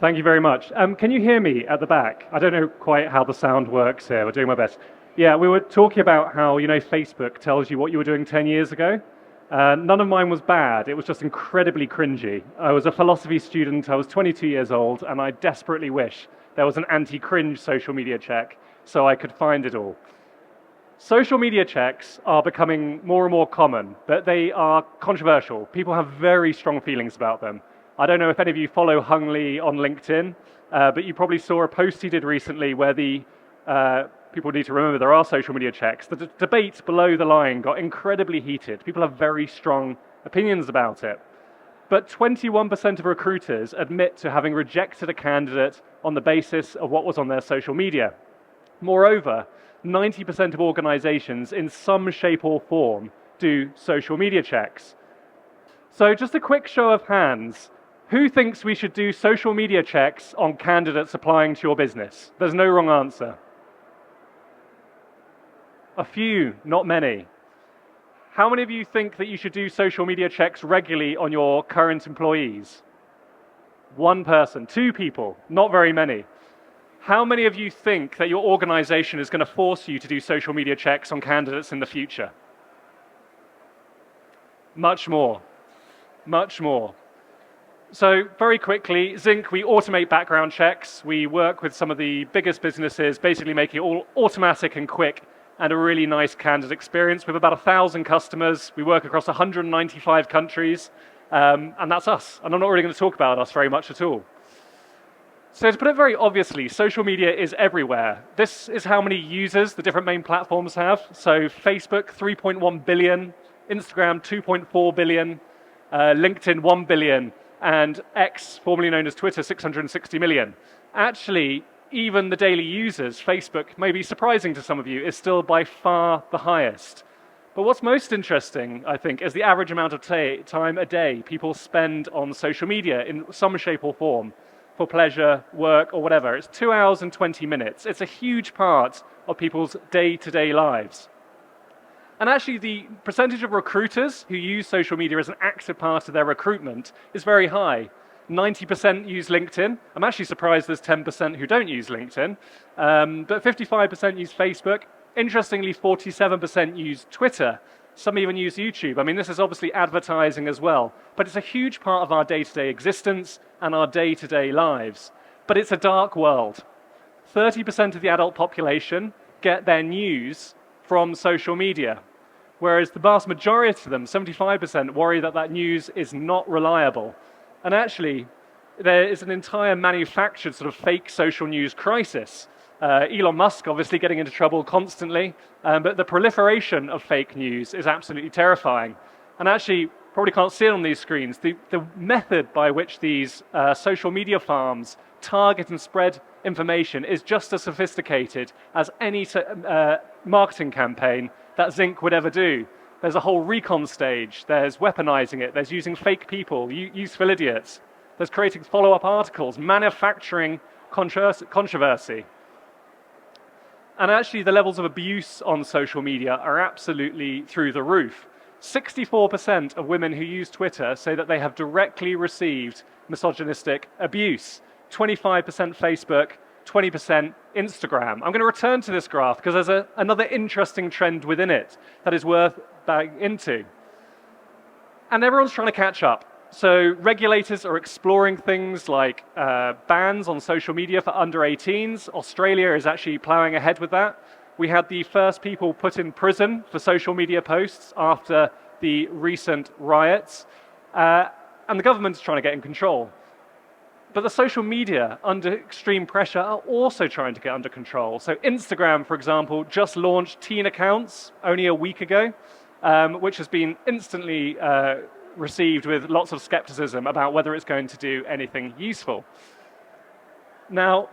Thank you very much. Can you hear me at the back? I don't know quite how the sound works here. We're doing my best. Yeah, we were talking about how, Facebook tells you what you were doing 10 years ago. None of mine was bad. It was just incredibly cringy. I was a philosophy student. I was 22 years old, and I desperately wish there was an anti-cringe social media check so I could find it all. Social media checks are becoming more and more common, but they are controversial. People have very strong feelings about them. I don't know if any of you follow Hung Lee on LinkedIn, but you probably saw a post he did recently where people need to remember there are social media checks. The debate below the line got incredibly heated. People have very strong opinions about it. But 21% of recruiters admit to having rejected a candidate on the basis of what was on their social media. Moreover, 90% of organizations in some shape or form do social media checks. So just a quick show of hands. Who thinks we should do social media checks on candidates applying to your business? There's no wrong answer. A few, not many. How many of you think that you should do social media checks regularly on your current employees? One person, two people, not very many. How many of you think that your organization is going to force you to do social media checks on candidates in the future? Much more. Much more. So very quickly, Zinc, we automate background checks. We work with some of the biggest businesses, basically making it all automatic and quick and a really nice candidate experience. We have about 1,000 customers. We work across 195 countries, and that's us. And I'm not really going to talk about us very much at all. So to put it very obviously, social media is everywhere. This is how many users the different main platforms have. So Facebook, 3.1 billion, Instagram, 2.4 billion, LinkedIn, 1 billion, and X, formerly known as Twitter, 660 million. Actually, even the daily users, Facebook, may be surprising to some of you, is still by far the highest. But what's most interesting, I think, is the average amount of time a day people spend on social media in some shape or form, for pleasure, work, or whatever. It's 2 hours and 20 minutes. It's a huge part of people's day-to-day lives. And actually, the percentage of recruiters who use social media as an active part of their recruitment is very high. 90% use LinkedIn. I'm actually surprised there's 10% who don't use LinkedIn. But 55% use Facebook. Interestingly, 47% use Twitter. Some even use YouTube. I mean, this is obviously advertising as well. But it's a huge part of our day-to-day existence and our day-to-day lives. But it's a dark world. 30% of the adult population get their news from social media, whereas the vast majority of them, 75%, worry that that news is not reliable. And actually, there is an entire manufactured sort of fake social news crisis. Elon Musk obviously getting into trouble constantly, but the proliferation of fake news is absolutely terrifying. And actually, probably can't see it on these screens, the method by which these social media farms target and spread information is just as sophisticated as any marketing campaign that Zinc would ever do. There's a whole recon stage, there's weaponizing it, there's using fake people, useful idiots, there's creating follow-up articles, manufacturing controversy. And actually the levels of abuse on social media are absolutely through the roof. 64% of women who use Twitter say that they have directly received misogynistic abuse. 25% Facebook, 20% Instagram. I'm going to return to this graph because there's another interesting trend within it that is worth diving into. And everyone's trying to catch up. So regulators are exploring things like bans on social media for under 18s. Australia is actually plowing ahead with that. We had the first people put in prison for social media posts after the recent riots. And the government's trying to get in control. But the social media, under extreme pressure, are also trying to get under control. So Instagram, for example, just launched teen accounts only a week ago, which has been instantly received with lots of skepticism about whether it's going to do anything useful. Now,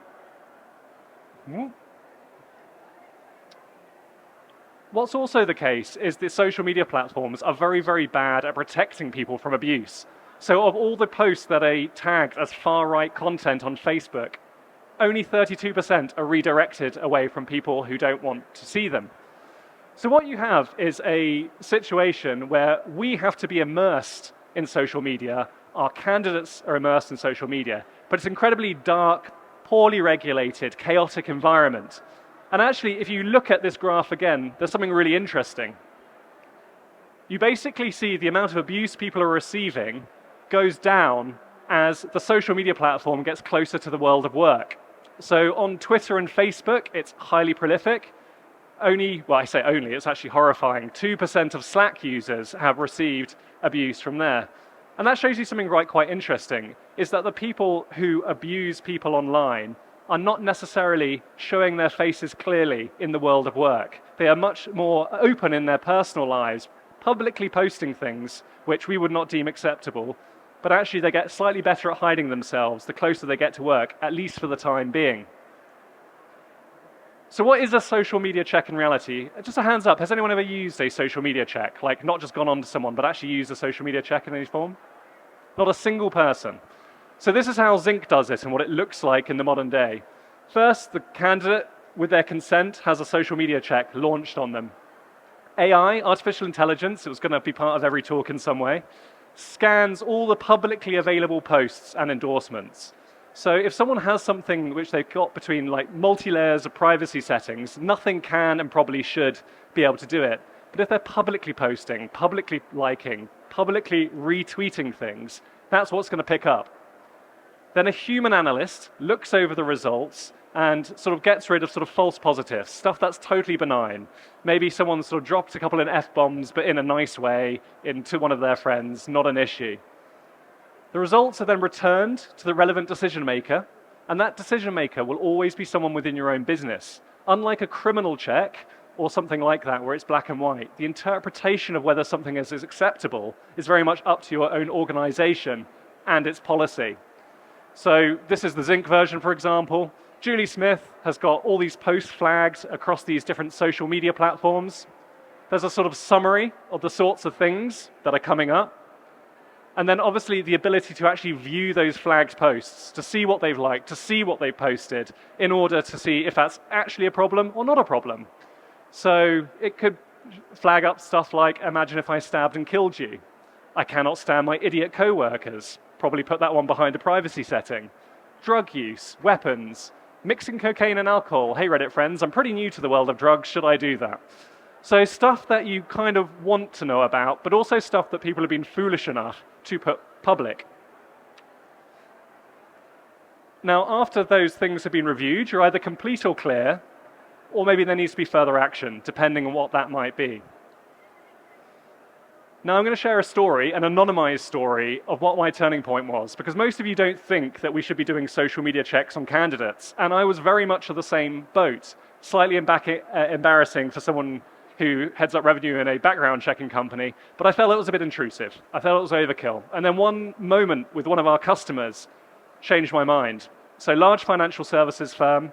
what's also the case is that social media platforms are very, very bad at protecting people from abuse. So of all the posts that are tagged as far-right content on Facebook, only 32% are redirected away from people who don't want to see them. So what you have is a situation where we have to be immersed in social media, our candidates are immersed in social media, but it's an incredibly dark, poorly regulated, chaotic environment. And actually, if you look at this graph again, there's something really interesting. You basically see the amount of abuse people are receiving goes down as the social media platform gets closer to the world of work. So on Twitter and Facebook, it's highly prolific. Only, well, I say only, it's actually horrifying. 2% of Slack users have received abuse from there. And that shows you something quite interesting, is that the people who abuse people online are not necessarily showing their faces clearly in the world of work. They are much more open in their personal lives, publicly posting things which we would not deem acceptable, but actually they get slightly better at hiding themselves the closer they get to work, at least for the time being. So what is a social media check in reality? Just a hands up, has anyone ever used a social media check? Like not just gone on to someone, but actually used a social media check in any form? Not a single person. So this is how Zinc does it and what it looks like in the modern day. First, the candidate, with their consent, has a social media check launched on them. AI, artificial intelligence, it was going to be part of every talk in some way, scans all the publicly available posts and endorsements. So if someone has something which they've got between like multi-layers of privacy settings, nothing can and probably should be able to do it. But if they're publicly posting, publicly liking, publicly retweeting things, that's what's going to pick up. Then a human analyst looks over the results and sort of gets rid of sort of false positives, stuff that's totally benign. Maybe someone sort of dropped a couple of F-bombs, but in a nice way, into one of their friends, not an issue. The results are then returned to the relevant decision maker, and that decision maker will always be someone within your own business. Unlike a criminal check or something like that where it's black and white, the interpretation of whether something is acceptable is very much up to your own organization and its policy. So this is the Zinc version, for example. Julie Smith has got all these post flags across these different social media platforms. There's a sort of summary of the sorts of things that are coming up. And then obviously the ability to actually view those flagged posts, to see what they've liked, to see what they've posted, in order to see if that's actually a problem or not a problem. So it could flag up stuff like, imagine if I stabbed and killed you. I cannot stand my idiot co-workers. Probably put that one behind a privacy setting. Drug use, weapons, mixing cocaine and alcohol. Hey Reddit friends, I'm pretty new to the world of drugs, should I do that? So stuff that you kind of want to know about, but also stuff that people have been foolish enough to put public. Now, after those things have been reviewed, you're either complete or clear, or maybe there needs to be further action, depending on what that might be. Now, I'm going to share a story, an anonymized story, of what my turning point was, because most of you don't think that we should be doing social media checks on candidates, and I was very much of the same boat. Slightly embarrassing for someone who heads up revenue in a background checking company, but I felt it was a bit intrusive. I felt it was overkill. And then one moment with one of our customers changed my mind. So large financial services firm,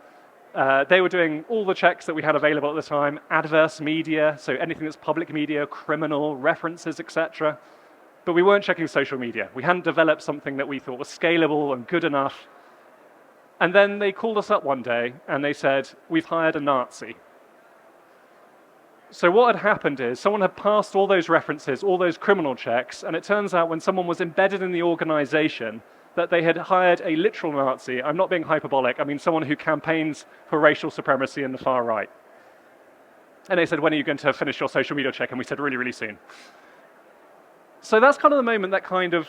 they were doing all the checks that we had available at the time, adverse media, so anything that's public media, criminal, references, etc. But we weren't checking social media. We hadn't developed something that we thought was scalable and good enough. And then they called us up one day and they said, we've hired a Nazi. So what had happened is someone had passed all those references, all those criminal checks, and it turns out when someone was embedded in the organization that they had hired a literal Nazi. I'm not being hyperbolic, I mean someone who campaigns for racial supremacy in the far right. And they said, when are you going to finish your social media check? And we said, really, really soon. So that's kind of the moment that kind of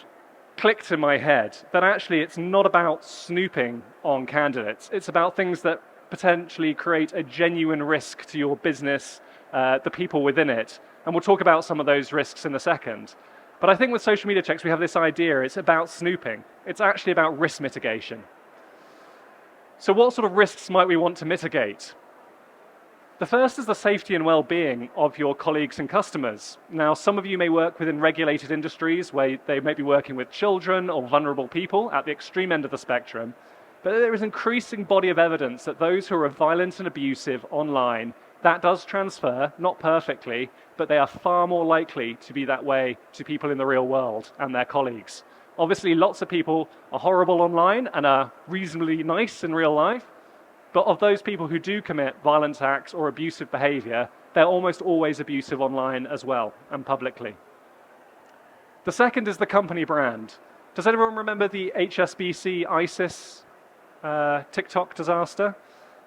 clicked in my head, that actually it's not about snooping on candidates. It's about things that potentially create a genuine risk to your business, the people within it. And we'll talk about some of those risks in a second. But I think with social media checks, we have this idea, it's about snooping. It's actually about risk mitigation. So what sort of risks might we want to mitigate? The first is the safety and well-being of your colleagues and customers. Now, some of you may work within regulated industries where they may be working with children or vulnerable people at the extreme end of the spectrum. But there is an increasing body of evidence that those who are violent and abusive online, that does transfer, not perfectly, but they are far more likely to be that way to people in the real world and their colleagues. Obviously, lots of people are horrible online and are reasonably nice in real life, but of those people who do commit violent acts or abusive behavior, they're almost always abusive online as well and publicly. The second is the company brand. Does anyone remember the HSBC ISIS TikTok disaster?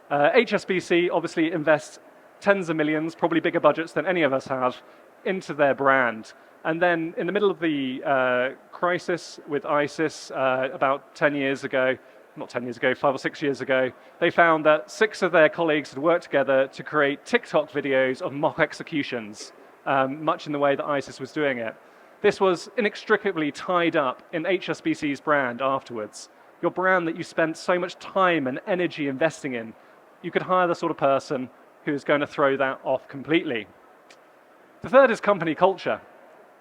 HSBC obviously invests tens of millions, probably bigger budgets than any of us have, into their brand. And then in the middle of the crisis with ISIS about 10 years ago, not 10 years ago, 5 or 6 years ago, they found that 6 of their colleagues had worked together to create TikTok videos of mock executions, much in the way that ISIS was doing it. This was inextricably tied up in HSBC's brand afterwards. Your brand that you spent so much time and energy investing in, you could hire the sort of person who is going to throw that off completely. The third is company culture.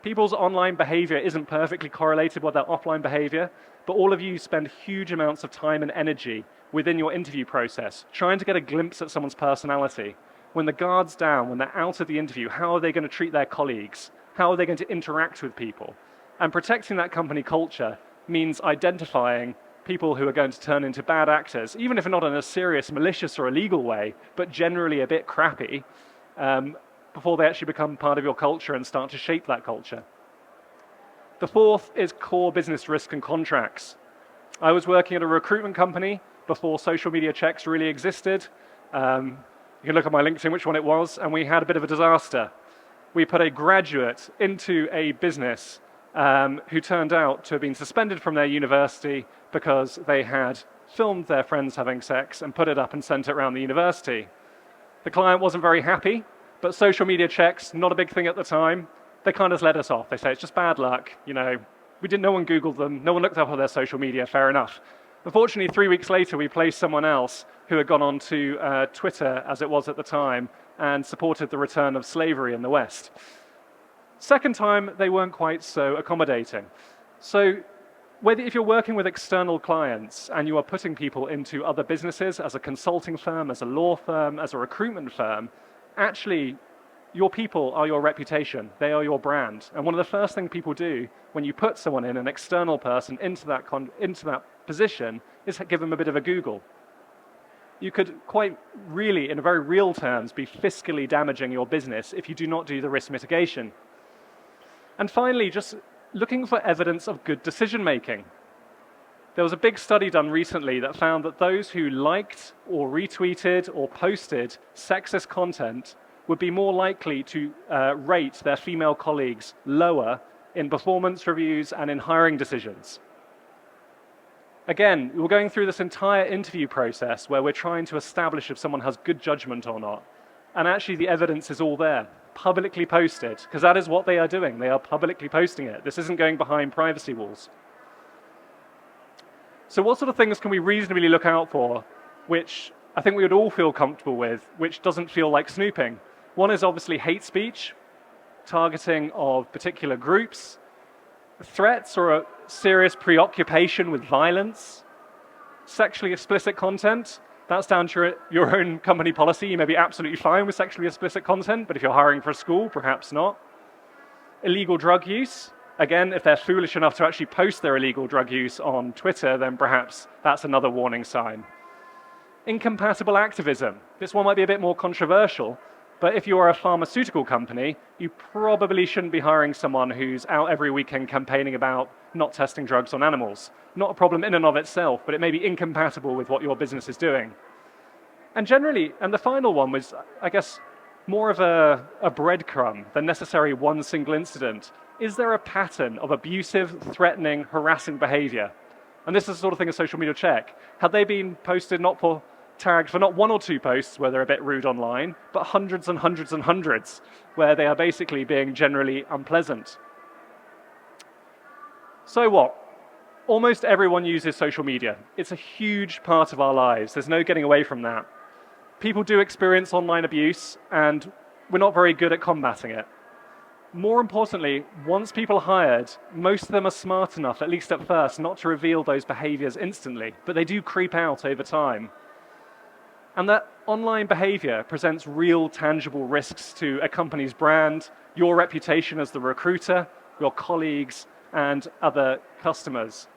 People's online behavior isn't perfectly correlated with their offline behavior, but all of you spend huge amounts of time and energy within your interview process, trying to get a glimpse at someone's personality. When the guard's down, when they're out of the interview, how are they going to treat their colleagues? How are they going to interact with people? And protecting that company culture means identifying people who are going to turn into bad actors, even if not in a serious, malicious or illegal way, but generally a bit crappy, before they actually become part of your culture and start to shape that culture. The fourth is core business risk and contracts. I was working at a recruitment company before social media checks really existed. You can look at my LinkedIn which one it was, and we had a bit of a disaster. We put a graduate into a business who turned out to have been suspended from their university because they had filmed their friends having sex and put it up and sent it around the university. The client wasn't very happy, but social media checks, not a big thing at the time. They kind of let us off. They say it's just bad luck. You know, no one Googled them, no one looked up on their social media, fair enough. Unfortunately, 3 weeks later, we placed someone else who had gone on to Twitter, as it was at the time, and supported the return of slavery in the West. Second time, they weren't quite so accommodating. So if you're working with external clients and you are putting people into other businesses as a consulting firm, as a law firm, as a recruitment firm, actually, your people are your reputation. They are your brand. And one of the first things people do when you put someone in, an external person, into that position, is give them a bit of a Google. You could quite really, in very real terms, be fiscally damaging your business if you do not do the risk mitigation. And finally, just looking for evidence of good decision making. There was a big study done recently that found that those who liked or retweeted or posted sexist content would be more likely to rate their female colleagues lower in performance reviews and in hiring decisions. Again, we're going through this entire interview process where we're trying to establish if someone has good judgment or not. And actually the evidence is all there, publicly posted, because that is what they are doing. They are publicly posting it. This isn't going behind privacy walls. So what sort of things can we reasonably look out for, which I think we would all feel comfortable with, which doesn't feel like snooping? One is obviously hate speech, targeting of particular groups, threats or a serious preoccupation with violence, sexually explicit content. That's down to your own company policy. You may be absolutely fine with sexually explicit content, but if you're hiring for a school, perhaps not. Illegal drug use. Again, if they're foolish enough to actually post their illegal drug use on Twitter, then perhaps that's another warning sign. Incompatible activism. This one might be a bit more controversial, but if you're a pharmaceutical company, you probably shouldn't be hiring someone who's out every weekend campaigning about not testing drugs on animals. Not a problem in and of itself, but it may be incompatible with what your business is doing. And generally, and the final one was, I guess, more of a breadcrumb than necessarily one single incident. Is there a pattern of abusive, threatening, harassing behavior? And this is the sort of thing a social media check. Had they been posted tagged for not 1 or 2 posts where they're a bit rude online, but hundreds and hundreds and hundreds where they are basically being generally unpleasant? So what? Almost everyone uses social media. It's a huge part of our lives. There's no getting away from that. People do experience online abuse, and we're not very good at combating it. More importantly, once people are hired, most of them are smart enough, at least at first, not to reveal those behaviors instantly, but they do creep out over time. And that online behavior presents real, tangible risks to a company's brand, your reputation as the recruiter, your colleagues, and other customers.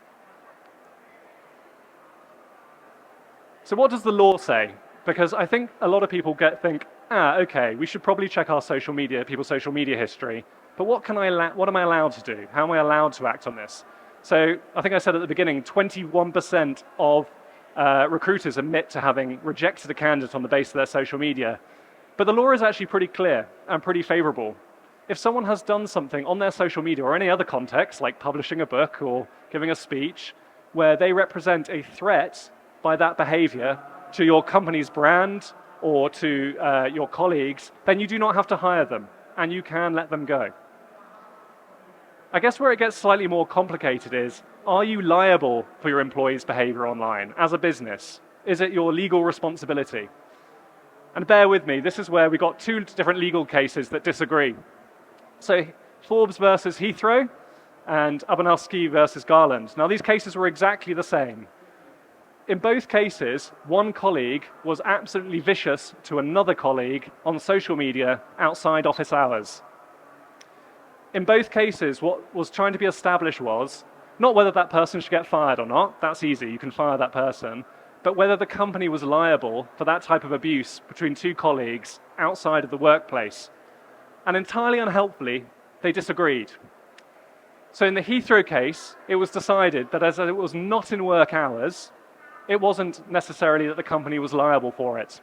So what does the law say? Because I think a lot of people think, okay, we should probably check our people's social media history, but what am I allowed to do? How am I allowed to act on this? So I think I said at the beginning, 21% of recruiters admit to having rejected a candidate on the basis of their social media. But the law is actually pretty clear and pretty favorable. If someone has done something on their social media or any other context, like publishing a book or giving a speech, where they represent a threat by that behavior to your company's brand or to your colleagues, then you do not have to hire them, and you can let them go. I guess where it gets slightly more complicated is, are you liable for your employees' behavior online as a business? Is it your legal responsibility? And bear with me, this is where we got two different legal cases that disagree. So Forbes versus Heathrow and Abanowski versus Garland. Now these cases were exactly the same. In both cases, one colleague was absolutely vicious to another colleague on social media outside office hours. In both cases, what was trying to be established was not whether that person should get fired or not, that's easy, you can fire that person, but whether the company was liable for that type of abuse between two colleagues outside of the workplace. And entirely unhelpfully, they disagreed. So in the Heathrow case, it was decided that as it was not in work hours, it wasn't necessarily that the company was liable for it.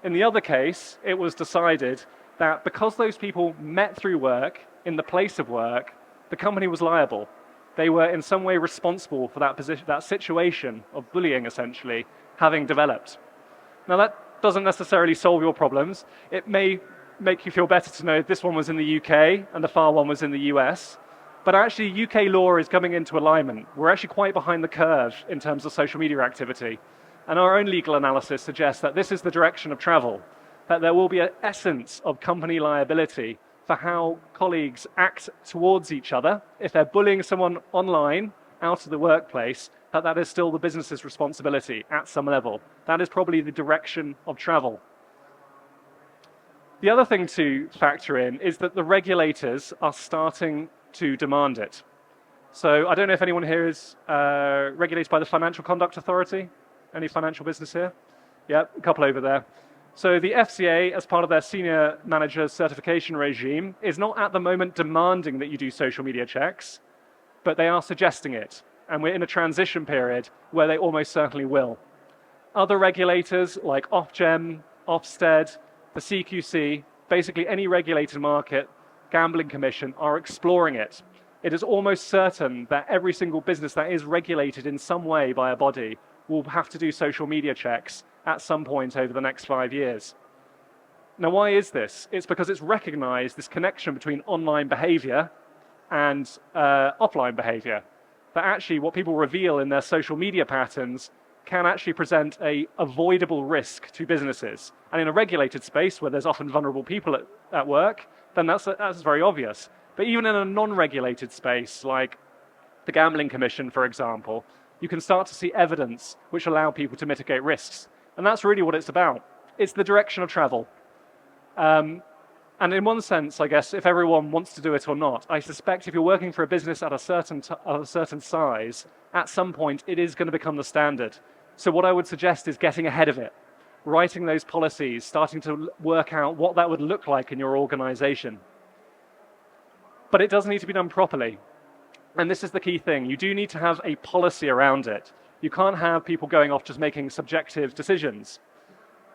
In the other case, it was decided that because those people met through work in the place of work, the company was liable. They were in some way responsible for that position, that situation of bullying, essentially, having developed. Now that doesn't necessarily solve your problems. It may make you feel better to know this one was in the UK and the far one was in the US. But actually, UK law is coming into alignment. We're actually quite behind the curve in terms of social media activity. And our own legal analysis suggests that this is the direction of travel, that there will be an essence of company liability for how colleagues act towards each other. If they're bullying someone online, out of the workplace, that is still the business's responsibility at some level. That is probably the direction of travel. The other thing to factor in is that the regulators are starting to demand it. So I don't know if anyone here is regulated by the Financial Conduct Authority. Any financial business here? Yeah, a couple over there. So the FCA, as part of their senior manager certification regime, is not at the moment demanding that you do social media checks, but they are suggesting it. And we're in a transition period where they almost certainly will. Other regulators like Ofgem, Ofsted, the CQC, basically any regulated market, Gambling Commission, are exploring it. It is almost certain that every single business that is regulated in some way by a body will have to do social media checks at some point over the next 5 years. Now, why is this? It's because it's recognized this connection between online behavior and offline behavior. That actually what people reveal in their social media patterns can actually present a avoidable risk to businesses. And in a regulated space where there's often vulnerable people at work, then that's very obvious. But even in a non-regulated space, like the Gambling Commission, for example, you can start to see evidence which allow people to mitigate risks. And that's really what it's about. It's the direction of travel. And in one sense, I guess, if everyone wants to do it or not, I suspect if you're working for a business at a certain size, at some point it is going to become the standard. So what I would suggest is getting ahead of it, writing those policies, starting to work out what that would look like in your organization. But it does need to be done properly. And this is the key thing. You do need to have a policy around it. You can't have people going off just making subjective decisions.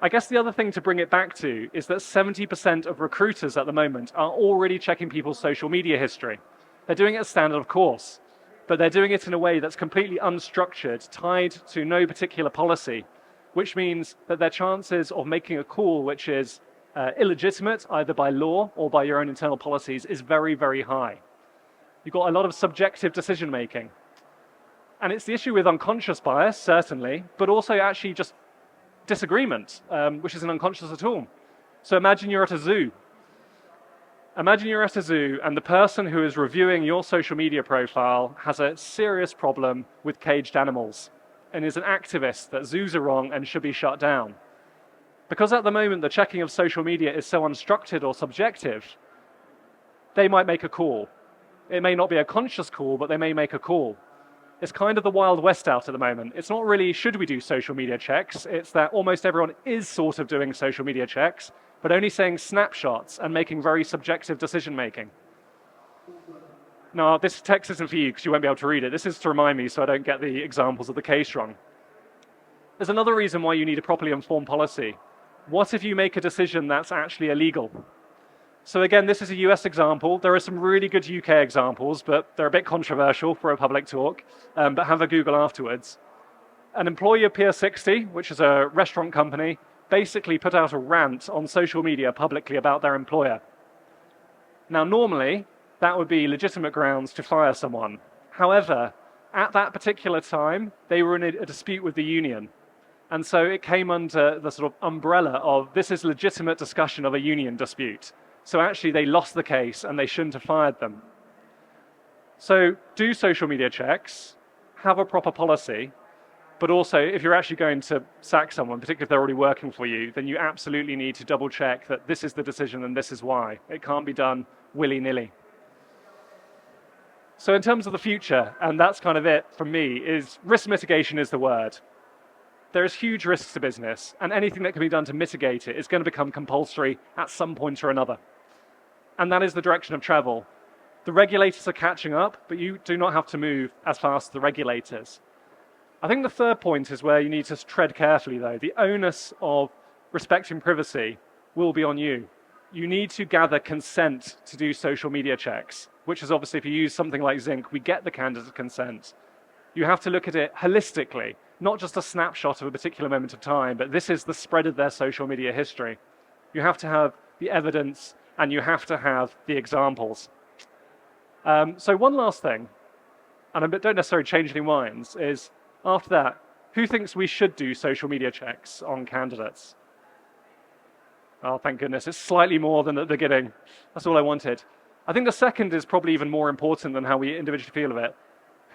I guess the other thing to bring it back to is that 70% of recruiters at the moment are already checking people's social media history. They're doing it as standard, of course, but they're doing it in a way that's completely unstructured, tied to no particular policy, which means that their chances of making a call which is illegitimate, either by law or by your own internal policies, is very, very high. You've got a lot of subjective decision making. And it's the issue with unconscious bias, certainly, but also actually just disagreement, which isn't unconscious at all. So imagine you're at a zoo. Imagine you're at a zoo and the person who is reviewing your social media profile has a serious problem with caged animals and is an activist that zoos are wrong and should be shut down. Because at the moment the checking of social media is so unstructured or subjective, they might make a call. It may not be a conscious call, but they may make a call. It's kind of the Wild West out at the moment. It's not really should we do social media checks, it's that almost everyone is sort of doing social media checks, but only saying snapshots and making very subjective decision making. Now, this text isn't for you because you won't be able to read it. This is to remind me so I don't get the examples of the case wrong. There's another reason why you need a properly informed policy. What if you make a decision that's actually illegal? So again, this is a US example. There are some really good UK examples, but they're a bit controversial for a public talk, but have a Google afterwards. An employee of Pier 60, which is a restaurant company, basically put out a rant on social media publicly about their employer. Now, normally, that would be legitimate grounds to fire someone. However, at that particular time, they were in a dispute with the union. And so it came under the sort of umbrella of this is legitimate discussion of a union dispute. So actually they lost the case and they shouldn't have fired them. So do social media checks, have a proper policy, but also if you're actually going to sack someone, particularly if they're already working for you, then you absolutely need to double check that this is the decision and this is why. It can't be done willy-nilly. So in terms of the future, and that's kind of it from me, is risk mitigation is the word. There is huge risks to business, and anything that can be done to mitigate it is going to become compulsory at some point or another. And that is the direction of travel. The regulators are catching up, but you do not have to move as fast as the regulators. I think the third point is where you need to tread carefully, though. The onus of respecting privacy will be on you. You need to gather consent to do social media checks, which is obviously if you use something like Zinc, we get the candidate consent. You have to look at it holistically, not just a snapshot of a particular moment of time, but this is the spread of their social media history. You have to have the evidence and you have to have the examples. So one last thing, and I don't necessarily change any minds, is after that, who thinks we should do social media checks on candidates? Oh, thank goodness, it's slightly more than at the beginning. That's all I wanted. I think the second is probably even more important than how we individually feel of it.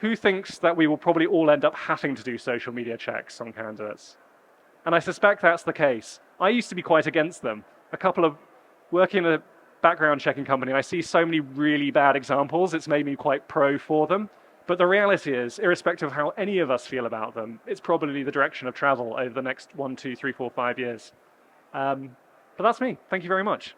Who thinks that we will probably all end up having to do social media checks on candidates? And I suspect that's the case. I used to be quite against them. Working in a background checking company, I see so many really bad examples, it's made me quite pro for them. But the reality is, irrespective of how any of us feel about them, it's probably the direction of travel over the next 1, 2, 3, 4, 5 years. But that's me. Thank you very much.